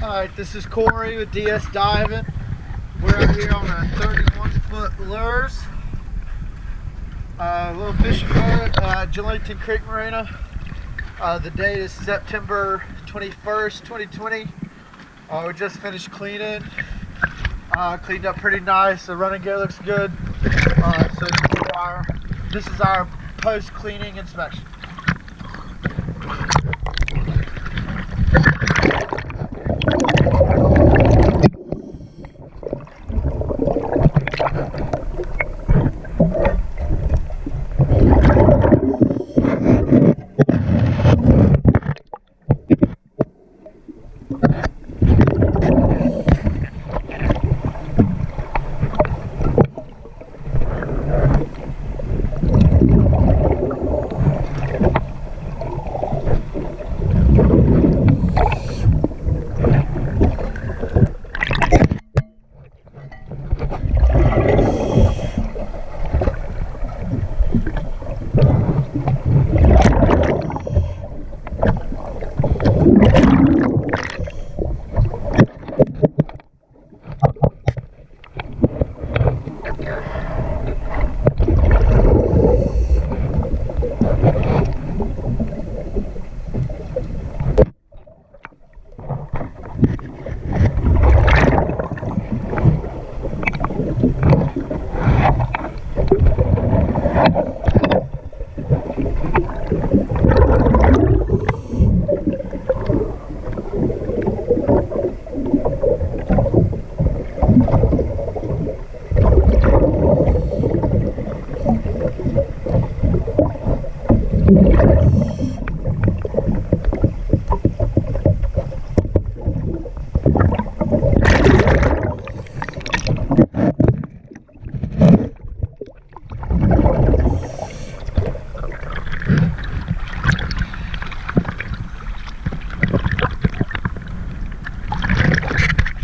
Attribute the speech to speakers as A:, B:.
A: Alright, this is Corey with DS Diving. We're out here on a 31-foot lures. Little fishing boat, Jelington Creek Marina. The date is September 21st, 2020. We just finished cleaning. Cleaned up pretty nice. The running gear looks good. This is our post-cleaning inspection.